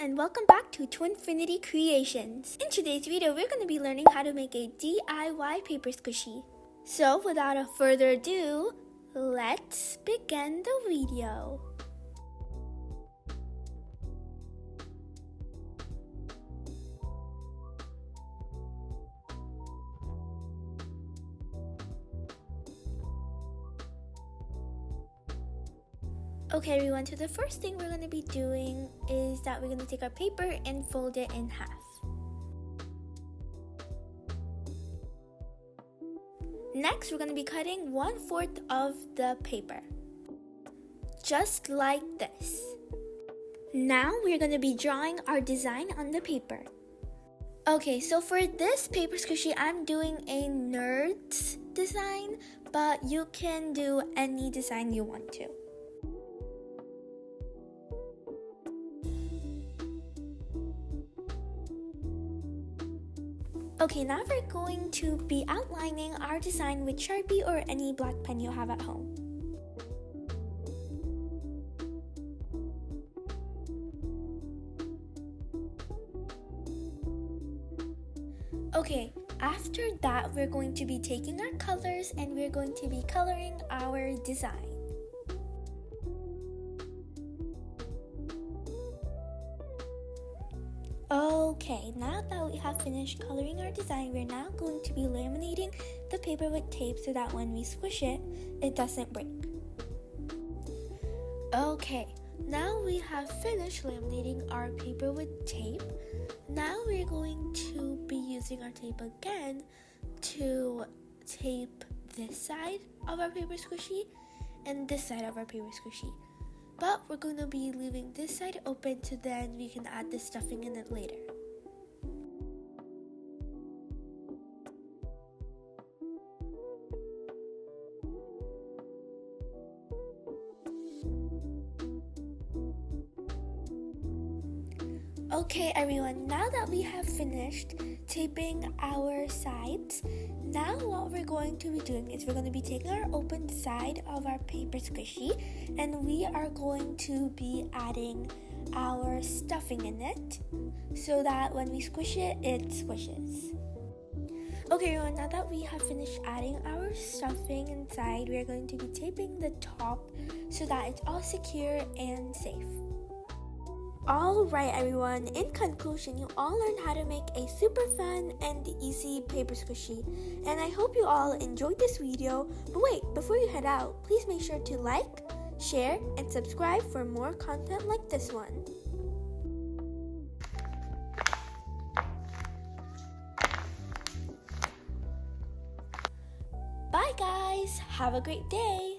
and welcome back to ᴛᴡɪɪᴰ Creations. In today's video, we're going to be learning how to make a DIY paper squishy. So without a further ado, let's begin the video. Okay everyone, so the first thing we're going to be doing is that we're going to take our paper and fold it in half. Next, we're going to be cutting 1/4 of the paper. Just like this. Now we're going to be drawing our design on the paper. Okay, so for this paper squishy, I'm doing a nerd's design, but you can do any design you want to. Okay, now we're going to be outlining our design with Sharpie or any black pen you have at home. Okay, after that, we're going to be taking our colors and we're going to be coloring our design. Okay, now that we have finished coloring our design, we're now going to be laminating the paper with tape so that when we squish it, it doesn't break. Okay, now we have finished laminating our paper with tape. Now we're going to be using our tape again to tape this side of our paper squishy and this side of our paper squishy. But we're going to be leaving this side open so then we can add the stuffing in it later. Okay everyone, now that we have finished taping our sides, now what we're going to be doing is we're going to be taking our open side of our paper squishy and we are going to be adding our stuffing in it so that when we squish it, it squishes. Okay everyone, now that we have finished adding our stuffing inside, we're going to be taping the top so that it's all secure and safe. Alright everyone, in conclusion, you all learned how to make a super fun and easy paper squishy. And I hope you all enjoyed this video. But wait, before you head out, please make sure to like, share, and subscribe for more content like this one. Bye guys, have a great day!